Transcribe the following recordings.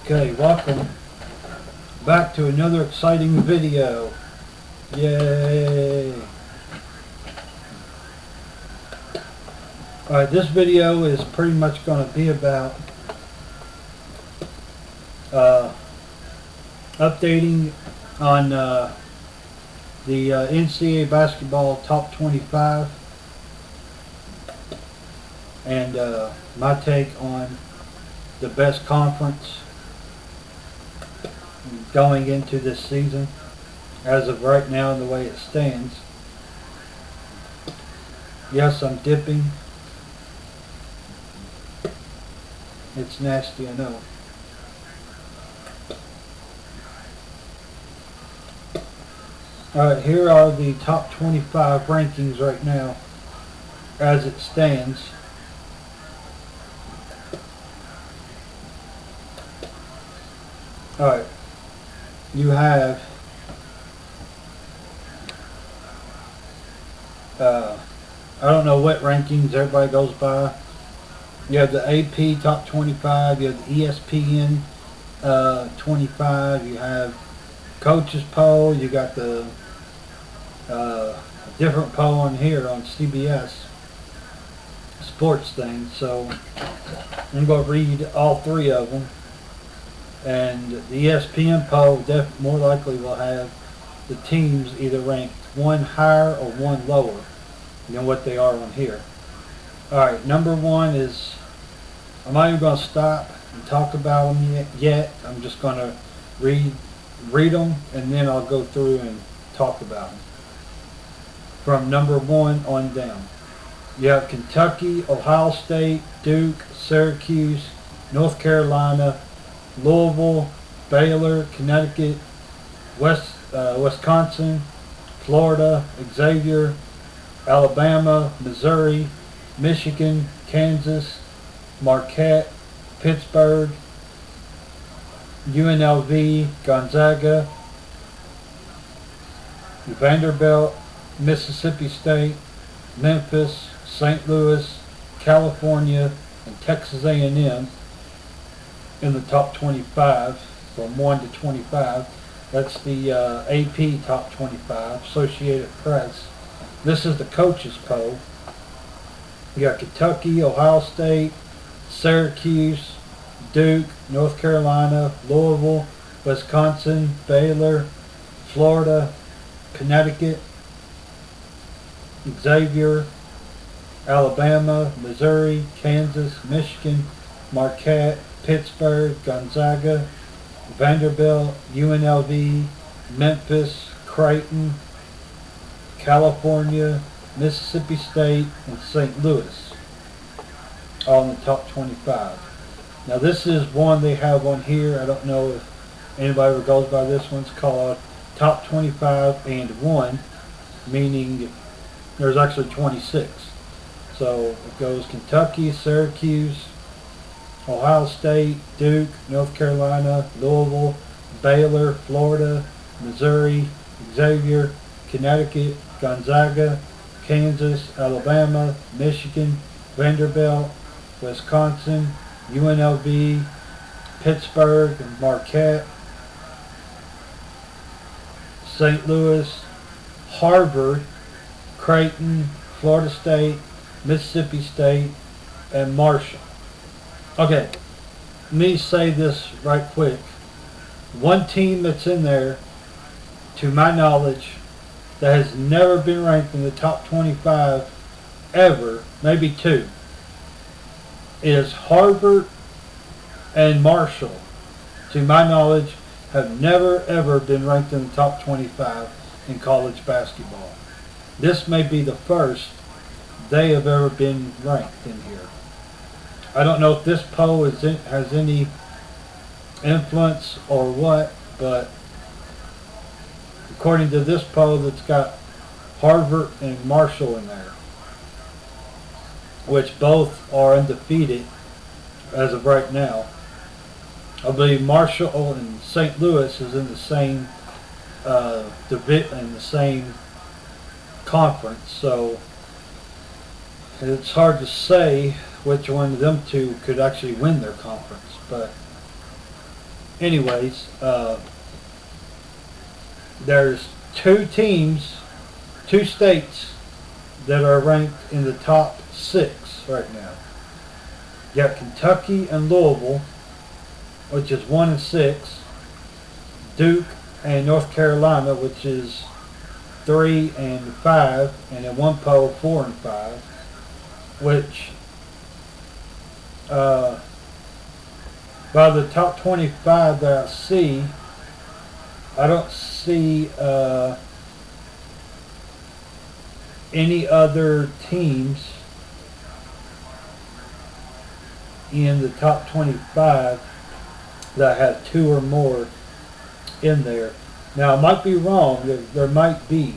Okay, welcome back to another exciting video. Yay! Alright, this video is pretty much going to be about updating on the NCAA basketball top 25 and my take on the best conference going into this season as of right now and the way it stands. Yes, I'm dipping. It's nasty, I know. Alright, here are the top 25 rankings right now as it stands. Alright, you have I don't know what rankings everybody goes by. You have the AP top 25, you have the ESPN 25, you have coaches poll, you got the different poll on here on CBS sports thing. So I'm going to read all three of them. And the ESPN poll more likely will have the teams either ranked one higher or one lower than what they are on here. Alright, number one is, I'm not even going to stop and talk about them yet. I'm just going to read them and then I'll go through and talk about them. From number one on down. You have Kentucky, Ohio State, Duke, Syracuse, North Carolina, Louisville, Baylor, Connecticut, Wisconsin, Florida, Xavier, Alabama, Missouri, Michigan, Kansas, Marquette, Pittsburgh, UNLV, Gonzaga, Vanderbilt, Mississippi State, Memphis, St. Louis, California, and Texas A&M in the top 25 from 1 to 25. That's the AP top 25, Associated Press. This is the coaches poll. You got Kentucky, Ohio State, Syracuse, Duke, North Carolina, Louisville, Wisconsin, Baylor, Florida, Connecticut, Xavier, Alabama, Missouri, Kansas, Michigan, Marquette, Pittsburgh, Gonzaga, Vanderbilt, UNLV, Memphis, Creighton, California, Mississippi State, and St. Louis, all in the top 25. Now this is one they have on here. I don't know if anybody ever goes by this one. It's called Top 25 and 1, meaning there's actually 26. So it goes Kentucky, Syracuse, Ohio State, Duke, North Carolina, Louisville, Baylor, Florida, Missouri, Xavier, Connecticut, Gonzaga, Kansas, Alabama, Michigan, Vanderbilt, Wisconsin, UNLV, Pittsburgh, Marquette, St. Louis, Harvard, Creighton, Florida State, Mississippi State, and Marshall. Okay, let me say this right quick. One team that's in there, to my knowledge, that has never been ranked in the top 25 ever, maybe two, is Harvard and Marshall. To my knowledge, have never ever been ranked in the top 25 in college basketball. This may be the first they have ever been ranked in here. I don't know if this poll has any influence or what, but according to this poll, it's got Harvard and Marshall in there, which both are undefeated as of right now. I believe Marshall and St. Louis is in the same in the same conference, so it's hard to say which one of them two could actually win their conference. But anyways, there's two states that are ranked in the top 6 right now. You got Kentucky and Louisville, which is 1 and 6. Duke and North Carolina, which is 3 and 5, and in one poll 4 and 5, which by the top 25 that I see, I don't see any other teams in the top 25 that have 2 or more in there. Now, I might be wrong. There might be.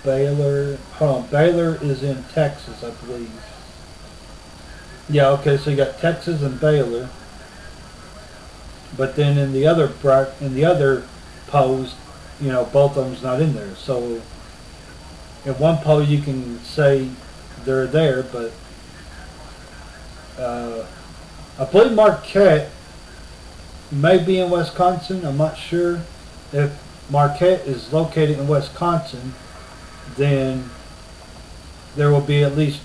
Baylor, hold on, Baylor is in Texas, I believe. Yeah, okay, so you got Texas and Baylor. But then in the other polls, both of them's not in there. So in one poll you can say they're there, but I believe Marquette may be in Wisconsin. I'm not sure. If Marquette is located in Wisconsin, then there will be at least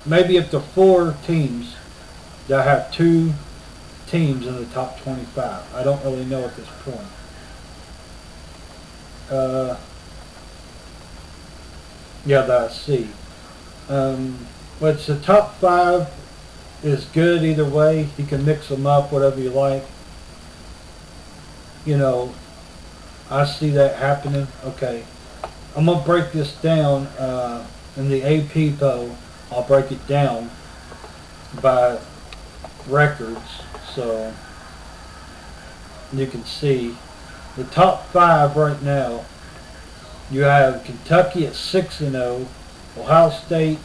maybe up to 4 teams that have 2 teams in the top 25. I don't really know at this point. Yeah, that I see. Which the top 5 is good either way. You can mix them up, whatever you like. I see that happening. Okay. I'm going to break this down in the AP poll. I'll break it down by records so you can see the top 5 right now. You have Kentucky at 6-0, Ohio State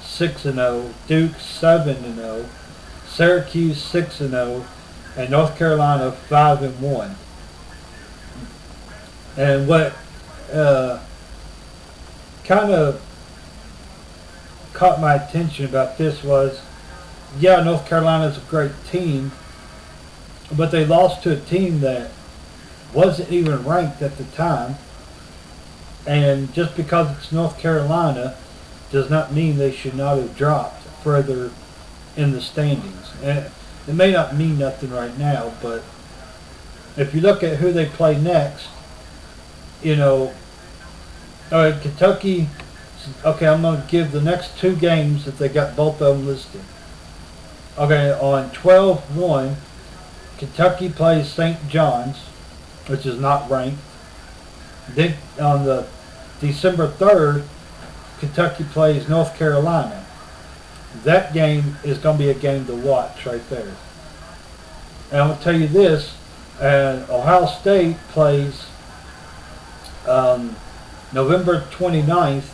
6-0, Duke 7-0, Syracuse 6-0, and North Carolina 5-1. And what kind of caught my attention about this was, yeah, North Carolina's a great team, but they lost to a team that wasn't even ranked at the time. And just because it's North Carolina does not mean they should not have dropped further in the standings. And it may not mean nothing right now, but if you look at who they play next, Kentucky, okay, I'm going to give the next 2 games that they got both of them listed. Okay, on 12-1, Kentucky plays St. John's, which is not ranked. Then on the December 3rd, Kentucky plays North Carolina. That game is going to be a game to watch right there. And I'm going to tell you this, Ohio State plays November 29th,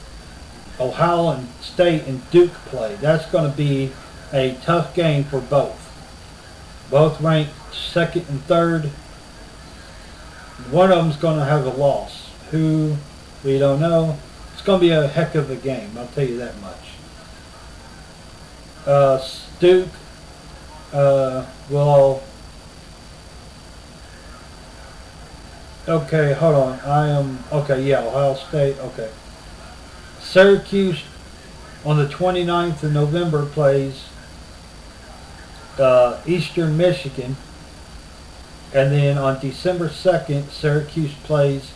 Ohio State and Duke play. That's going to be a tough game for both. Both ranked 2nd and 3rd. One of them's going to have a loss. Who, we don't know. It's going to be a heck of a game, I'll tell you that much. Duke will... Okay, hold on. Okay, yeah, Ohio State, okay. Syracuse on the 29th of November plays Eastern Michigan. And then on December 2nd, Syracuse plays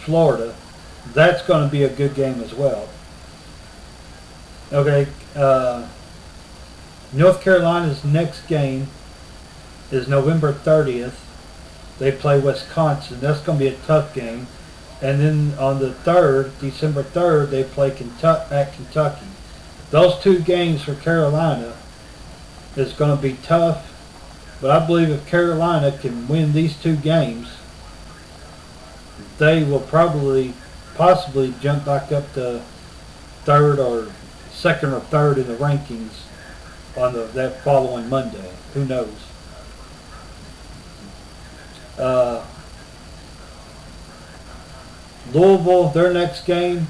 Florida. That's going to be a good game as well. Okay, North Carolina's next game is November 30th. They play Wisconsin. That's going to be a tough game. And then on the 3rd, December 3rd, they play at Kentucky. Those 2 games for Carolina is going to be tough. But I believe if Carolina can win these 2 games, they will possibly jump back up to 3rd or 2nd or 3rd in the rankings on that following Monday. Who knows? Louisville, their next game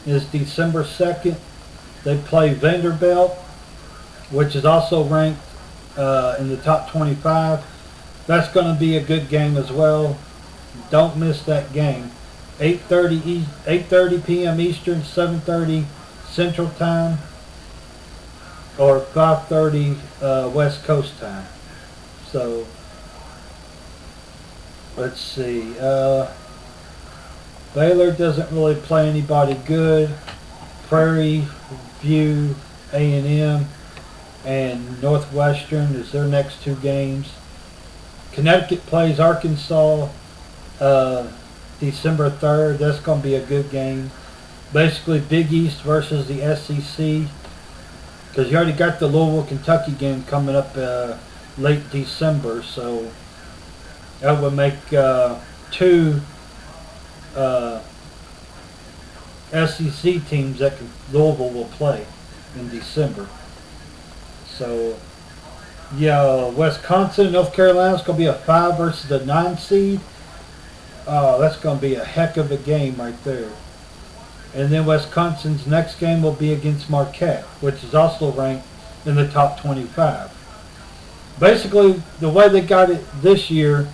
is December 2nd. They play Vanderbilt, which is also ranked in the top 25. That's going to be a good game as well. Don't miss that game. 8:30 p.m. Eastern, 7:30 Central Time, or 5:30 West Coast time. So let's see. Baylor doesn't really play anybody good. Prairie View, A&M, and Northwestern is their next two games. Connecticut plays Arkansas December 3rd. That's going to be a good game. Basically Big East versus the SEC, because you already got the Louisville, Kentucky game coming up late December, so that would make two SEC teams that Louisville will play in December. So yeah, Wisconsin, North Carolina is going to be a 5 versus a 9 seed. That's going to be a heck of a game right there. And then Wisconsin's next game will be against Marquette, which is also ranked in the top 25. Basically, the way they got it this year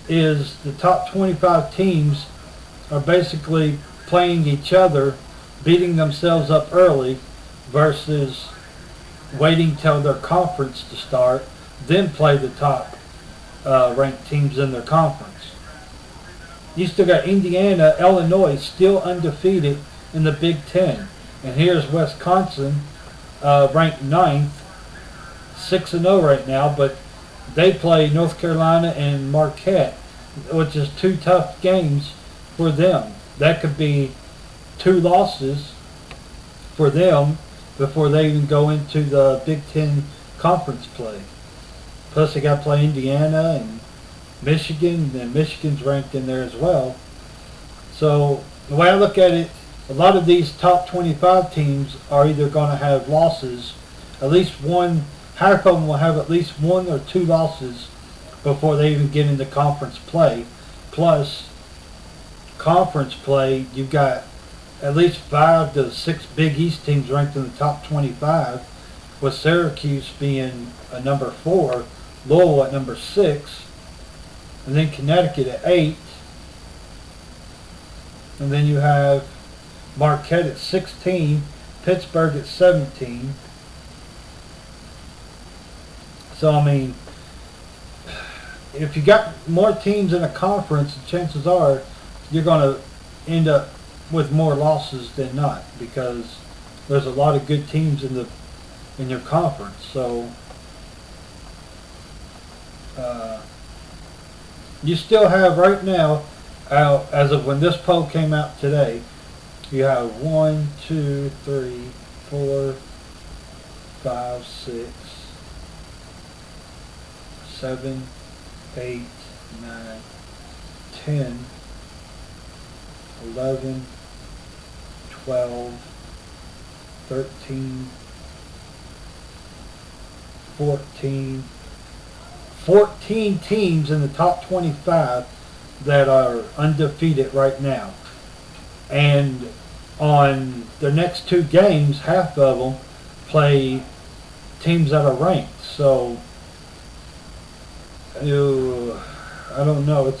is the top 25 teams are basically playing each other, beating themselves up early, versus waiting till their conference to start, then play the top ranked teams in their conference. You still got Indiana, Illinois still undefeated in the Big Ten. And here's Wisconsin, ranked 9th, 6-0 right now, but they play North Carolina and Marquette, which is two tough games for them. That could be 2 losses for them before they even go into the Big Ten conference play. Plus they got to play Indiana and Michigan, and Michigan's ranked in there as well. So the way I look at it, a lot of these top 25 teams are either going to have losses, at least one, half of them will have at least 1 or 2 losses before they even get into conference play. Plus, conference play, you've got at least 5 to 6 Big East teams ranked in the top 25, with Syracuse being a number 4, Louisville at number 6, and then Connecticut at 8, and then you have Marquette at 16, Pittsburgh at 17. So I mean, if you got more teams in a conference, chances are you're going to end up with more losses than not, because there's a lot of good teams in your conference. So you still have right now, as of when this poll came out today, you have 1, 2, 3, 4, 5, 6, 7, 8, 9, 10, 11, 12, 13, 14 teams in the top 25 that are undefeated right now. And on the next 2 games, half of them play teams that are ranked. So I don't know.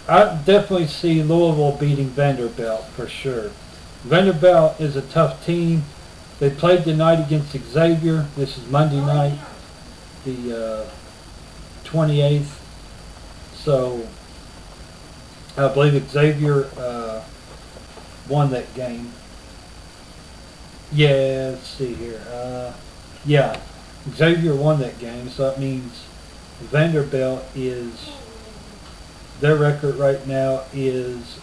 I definitely see Louisville beating Vanderbilt for sure. Vanderbilt is a tough team. They played tonight against Xavier. This is Monday night, the 28th. So I believe Xavier won that game. Yeah, let's see here. Yeah, Xavier won that game, so that means Vanderbilt is, their record right now is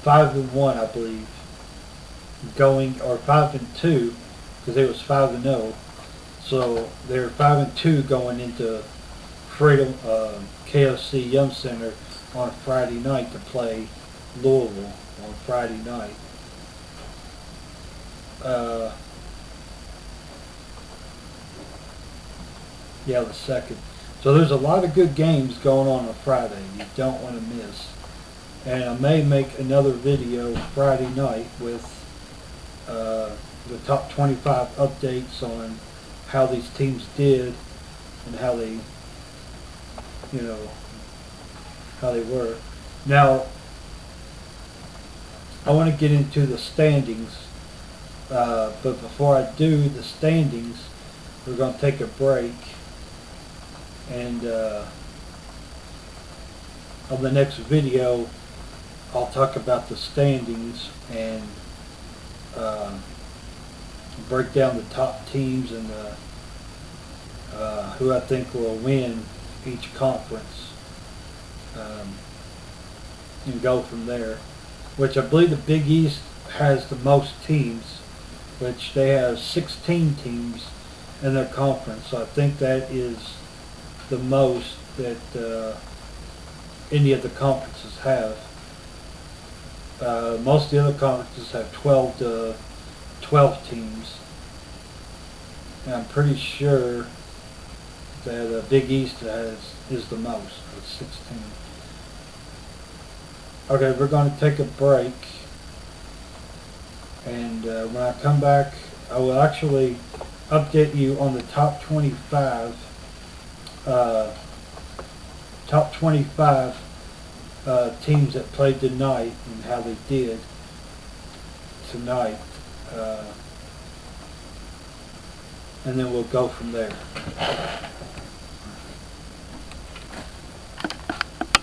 5-1, I believe. Going, or 5-2, because it was 5-0. So they're 5-2 going into Freedom KFC Yum Center on Friday night to play Louisville on Friday night. Yeah, the 2nd. So there's a lot of good games going on Friday you don't want to miss. And I may make another video Friday night with the top 25 updates on how these teams did and how they, you know, how they were. Now, I want to get into the standings, but before I do the standings, we're going to take a break, and on the next video, I'll talk about the standings and break down the top teams and who I think will win each conference, and go from there. Which I believe the Big East has the most teams, which they have 16 teams in their conference. So I think that is the most that any of the conferences have. Most of the other conferences have 12 to 12 teams. And I'm pretty sure that Big East is the most, with 16. Okay, we're going to take a break, and when I come back, I will actually update you on the top 25 teams that played tonight and how they did tonight, and then we'll go from there.